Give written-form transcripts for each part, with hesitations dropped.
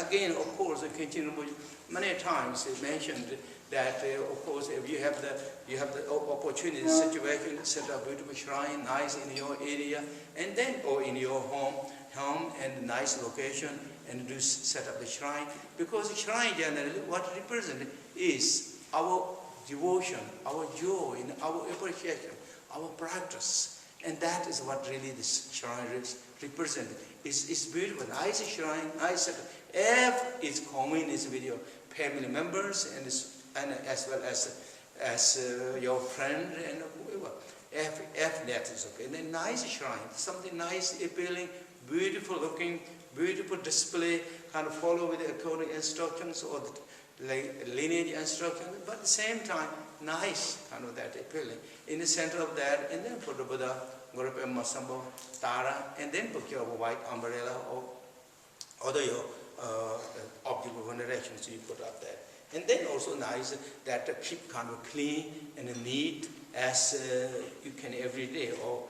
again, of course, Khenchen many times mentioned that, of course, if you have the opportunity, situation, set up a beautiful shrine, nice in your area, and then, or in your home and nice location, and do set up the shrine. Because shrine generally, what it represents is our devotion, our joy, and our appreciation, our practice. And that is what really this shrine represents. It's beautiful, nice shrine, nice setup. If it's communist with your family members and as well as your friend and whoever, if that is okay. And then nice shrine, something nice, appealing, beautiful looking, beautiful display, kind of follow with the according instructions or the lineage instructions, but at the same time, nice, kind of that appealing. In the center of that, and then for the Buddha, Padma Samye Tara, and then put your white umbrella or other your object of veneration, so you put up there. And then also nice that keep kind of clean and neat as you can every day, or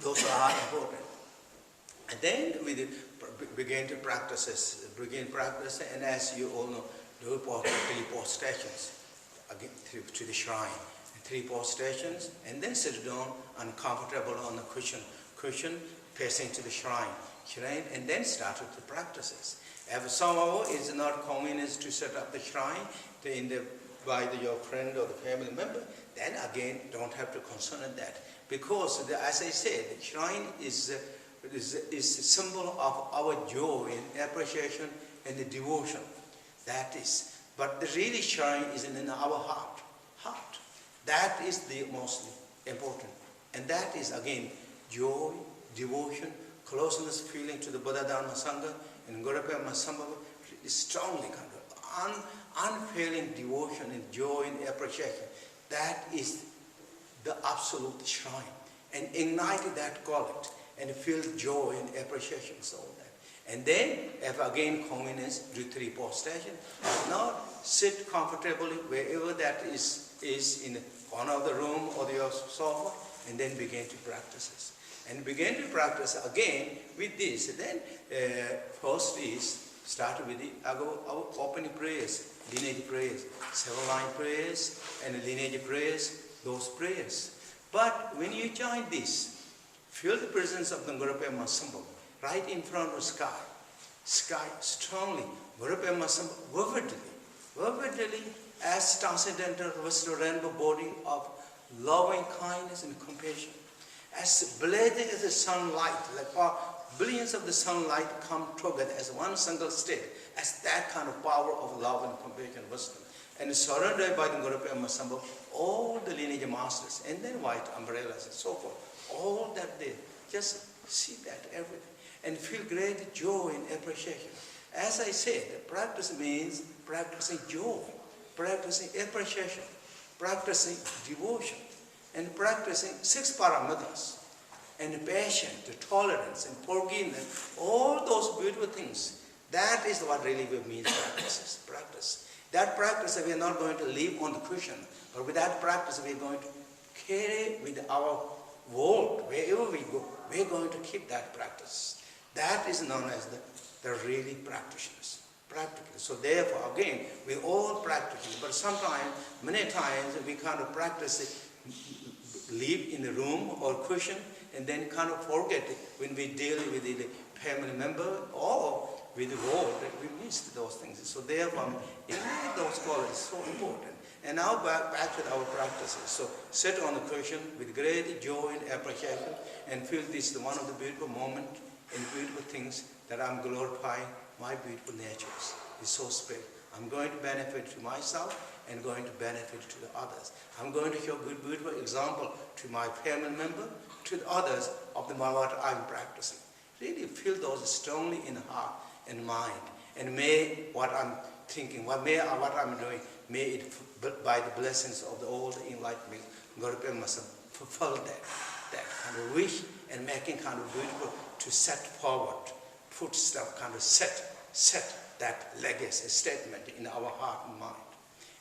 those are important. And then we begin practice, and as you all know, do 3 prostrations again to the shrine. 3 prostrations, and then sit down uncomfortable on the cushion facing to the shrine, and then start with the practices. If somehow it's not convenient to set up the shrine by your friend or the family member, then again don't have to concern that, because as I said, the shrine is a symbol of our joy and appreciation and the devotion. That is, but the really shrine is in our heart. That is the most important, and that is again joy, devotion, closeness, feeling to the Buddha, Dharma, Sangha, and Padma Samye is strongly kind of unfailing devotion and joy and appreciation. That is the absolute shrine, and ignite that quality and feel joy and appreciation, so that. And then, if again convenience, do 3 prostrations. Now sit comfortably wherever that is in the corner of the room or your sofa, and then begin to practice. And begin to practice again with this. Then first is start with our opening prayers, lineage prayers, 7-line prayers, and lineage prayers, those prayers. But when you join this, feel the presence of the Padma Samye right in front of the sky. Sky strongly, Padma Samye vividly, as transcendental rainbow body of loving kindness and compassion. As blazing as the sunlight, like billions of the sunlight come together as one single state, as that kind of power of love and compassion and wisdom. And surrendered by the Padma Samye, all the lineage masters, and then white umbrellas and so forth, all that they just see that everything, and feel great joy and appreciation. As I said, practice means practicing joy, practicing appreciation, practicing devotion, and practicing 6 paramitas, and patience, tolerance, and forgiveness, all those beautiful things. That is what really means practice. That practice we are not going to leave on the cushion, but with that practice we are going to carry with our world, wherever we go, we are going to keep that practice. That is known as the really practitioners. Practically. So therefore, again, we all practice, but sometimes, many times, we kind of practice it, leave in the room or cushion, and then kind of forget it when we deal with the family member or with the world, that we missed those things. So therefore, those qualities so important. And now back with our practices. So sit on the cushion with great joy and appreciation, and feel this is one of the beautiful moments and beautiful things that I'm glorifying my beautiful natures. It's so special. I'm going to benefit to myself and going to benefit to the others. I'm going to show good, beautiful example to my family member, to the others of what I'm practicing. Really feel those strongly in heart and mind. And may what I'm thinking, what I'm doing, may it, by the blessings of the old enlightenment, Padma Samye fulfill that kind of wish, and making kind of beautiful to set forward, footstep, kind of set that legacy statement in our heart and mind.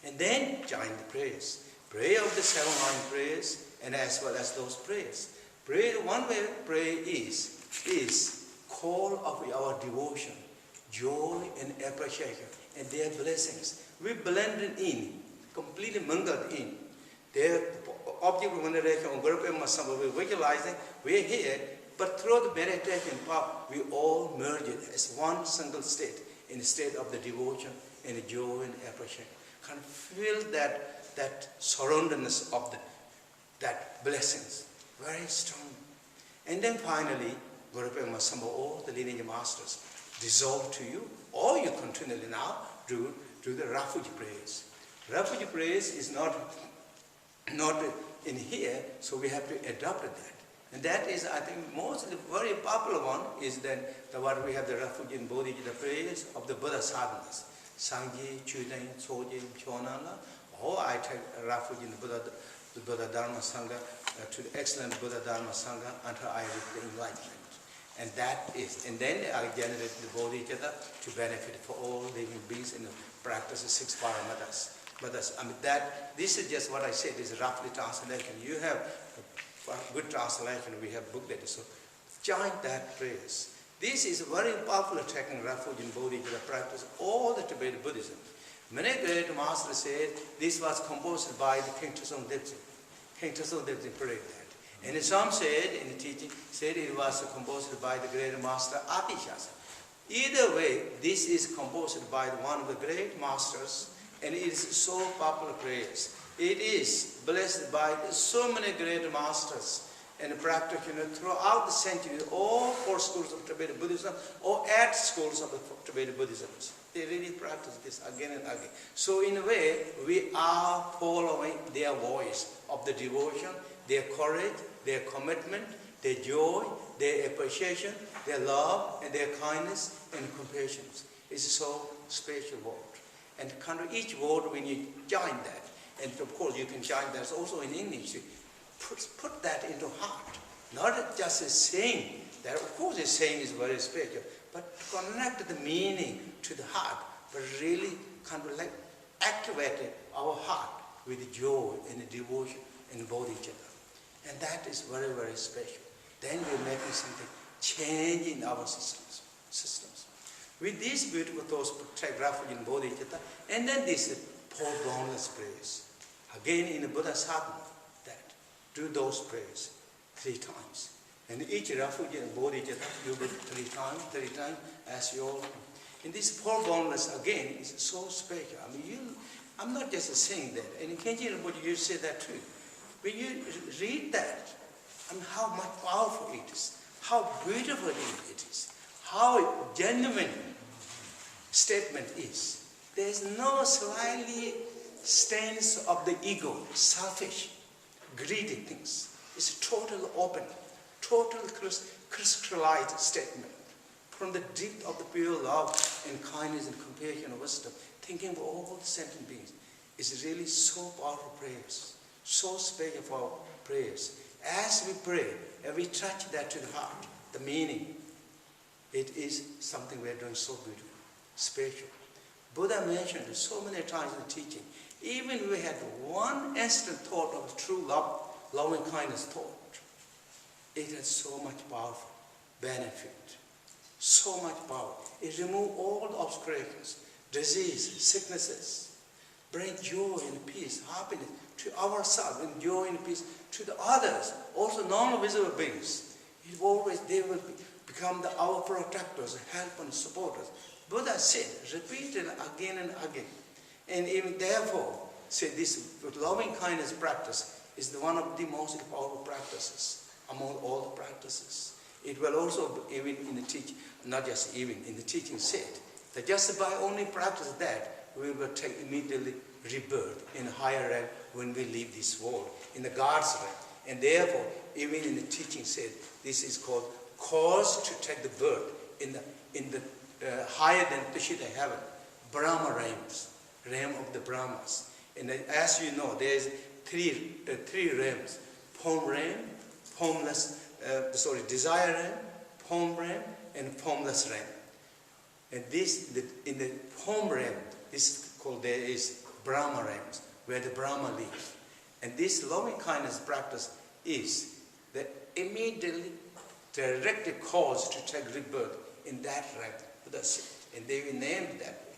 And then join the prayers. Pray of the 7-line prayers, and as well as those prayers. Pray, one way pray is call of our devotion, joy and appreciation, and their blessings. We blended in, completely mingled in. Their object of veneration on Guru Padma Samye, we're visualizing, we're here, but through the meditation path, we all merge it as one single state, in the state of the devotion and the joy and appreciation. Can feel that surroundedness of that blessings, very strong. And then finally, Guru Padma Samye, all the lineage masters dissolve to you, or you continually now do the refuge prayers. Refuge prayers is not in here, so we have to adopt that. And that is, I think, mostly very popular one is then what we have the refuge in bodhichitta prayers of the Buddha sadhanas. Sangye, Chudain, Soje, Chonala. Oh, I take refuge in the Buddha Dharma Sangha, to the excellent Buddha Dharma Sangha until I reach the enlightenment. And that is, and then I generate the bodhichitta to benefit for all living beings in the practice of 6 paramatas. But this is just what I said, is roughly translation. You have a good translation, we have booked it. So join that prayers. This is very popular taking refuge in bodhichitta practice, all the Tibetan Buddhism. Many great masters said this was composed by the King Tsewang Rinpoche. King Tsewang Rinpoche prayed that. And some said, in the teaching, said it was composed by the great master Atishasa. Either way, this is composed by one of the great masters, and it is so popular prayers. It is blessed by so many great masters and practitioners throughout the centuries, all 4 schools of Tibetan Buddhism, or 8 schools of the Tibetan Buddhism. They really practice this again and again. So in a way, we are following their voice of the devotion, their courage, their commitment, their joy, their appreciation, their love, and their kindness and compassion. It's so special word. And kind of each word, when you join that, and of course you can join that also in English, put that into heart. Not just a saying, that of course a saying is very special, but connect the meaning to the heart, but really kind of like activating our heart with joy and devotion and bodhichitta. And that is very, very special. Then we're making something change in our systems. With these beautiful thoughts, take refuge in bodhichitta, and then this 4 boundless prayers. Again in the Buddha sadhana, that do those prayers 3 times. And each refuge in bodhichitta, you do 3 times, as you all know. And this 4 boundless again is so special. I mean, I'm not just saying that. And in Khenchen, you say that too. When you read that, and how much powerful it is, how beautiful it is, how genuine statement is. There is no slightly stance of the ego, selfish, greedy things. It's total open, total crystallized statement from the depth of the pure love and kindness and compassion and wisdom, thinking of all the sentient beings. It's really so powerful prayers, so special for our prayers. As we pray, and we touch that to the heart, the meaning, it is something we are doing so beautiful, special. Buddha mentioned it so many times in the teaching. Even if we had one instant thought of true love, loving kindness thought, it has so much powerful benefit, so much power. It removes all the obscurations, disease, sicknesses, bring joy and peace, happiness to ourselves, and joy and peace to the others, also non-visible beings. They will become our protectors, help and supporters. Buddha said, repeated again and again. And even therefore, said this loving kindness practice is one of the most powerful practices among all the practices. It will also, even in the teaching, not just even in the teaching said, that just by only practice that, we will take immediately rebirth in a higher rank when we leave this world, in the God's rank. And therefore, even in the teaching said, this is called cause to take the birth in the higher than Tushita heaven, Brahma realms, realm of the Brahmas. And as you know, there is three realms: form realm, desire realm, form realm, and formless realm. And this, in the form realm, this called, there is Brahma realms, where the Brahma lives. And this loving kindness practice is that immediately direct cause to take rebirth in that rank. And they were named that way.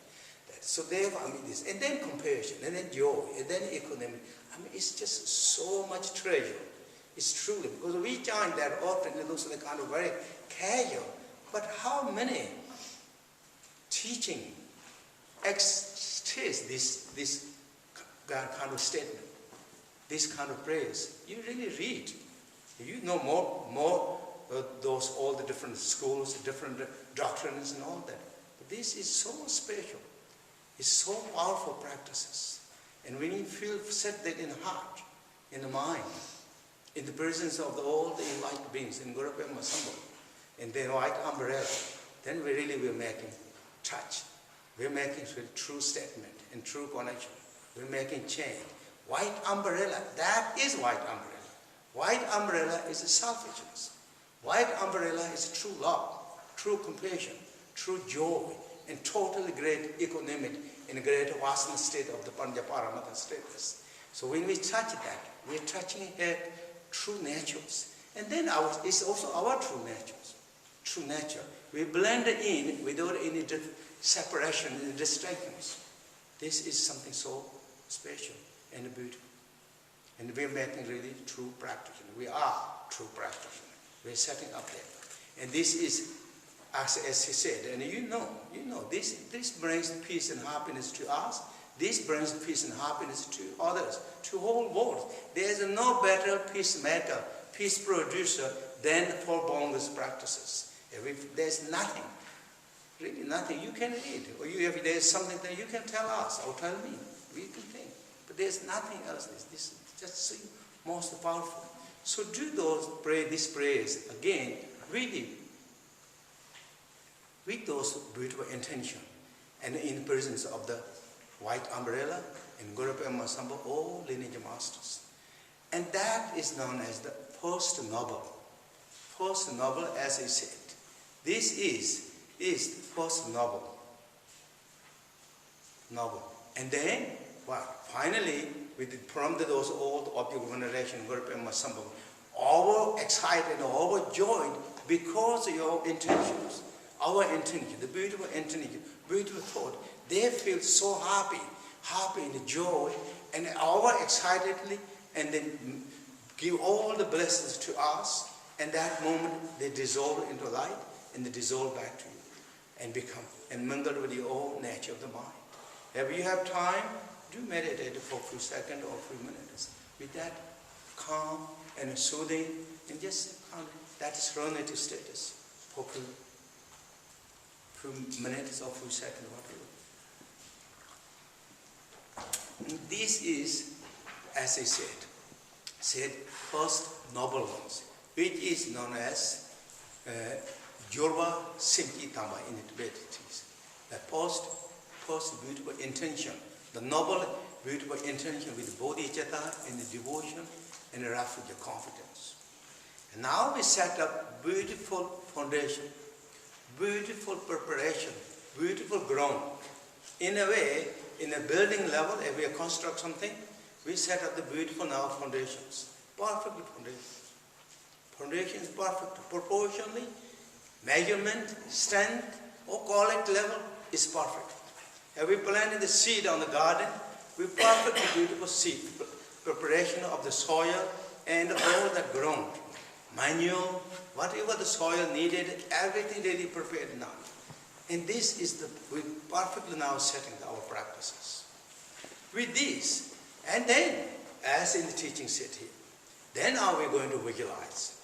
So therefore, this, and then compassion, and then joy, and then equanimity. It's just so much treasure. It's truly, because we join that often, it looks like kind of very casual. But how many teaching express this kind of statement, this kind of praise? You really read. You know more those all the different schools, different doctrines and all that. But this is so special. It's so powerful practices. And when you feel set that in the heart, in the mind, in the presence of all the enlightened beings, in Guru Padma Samye, in the white umbrella, then we really will making touch. We're making true statement and true connection. We're making change. White umbrella, that is white umbrella. White umbrella is a selfishness. White umbrella is true love, true compassion, true joy, and totally great equanimity in a great vasana state of the Panchaparamata status. So when we touch that, we're touching her true natures. And then it's also our true natures, true nature. We blend in without any separation and distractions. This is something so special and beautiful. And we're making really true practitioner. We are true practitioner. We're setting up there. And this is, as he said, and you know, this brings peace and happiness to us. This brings peace and happiness to others, to whole world. There is no better peacemaker, peace producer than Four Boundless practices. There's nothing, really nothing. You can read, or if there's something that you can tell us or tell me, we can think. But there's nothing else. This is just so most powerful. So do this prayers again, really, with those beautiful intention, and in the presence of the white umbrella and Guru Padma Samye, all lineage masters. And that is known as the first noble. First noble, as he said. This is the first noble. And then, finally, from those old object of veneration, Guru Padma Samye, overexcited, overjoyed because of your intentions. Our intention, the beautiful intention, beautiful thought, they feel so happy in the joy, and overexcitedly, and then give all the blessings to us, and that moment they dissolve into light, and they dissolve back to you, and become, and mingle with the old nature of the mind. If you have time, do meditate for a few seconds or a few minutes, with that calm and soothing, and just that serenity status for a few minutes or few seconds, whatever. This is, as I said first noble ones, which is known as Jorva Simki Tamba in Tibetese. The first beautiful intention, the noble beautiful intention with bodhichitta and the devotion and the refuge of confidence. And now we set up beautiful foundation, beautiful preparation, beautiful ground. In a way, in a building level, if we construct something, we set up the beautiful now foundations. Perfect foundations. Foundations perfect. Proportionally, measurement, strength, or quality level is perfect. If we planted the seed on the garden, we perfectly beautiful seed. Preparation of the soil and all that ground. Manure, whatever the soil needed, everything really prepared now. And this is we perfectly now setting our practices. With this, and then, as in the teaching said here, then are we going to visualize.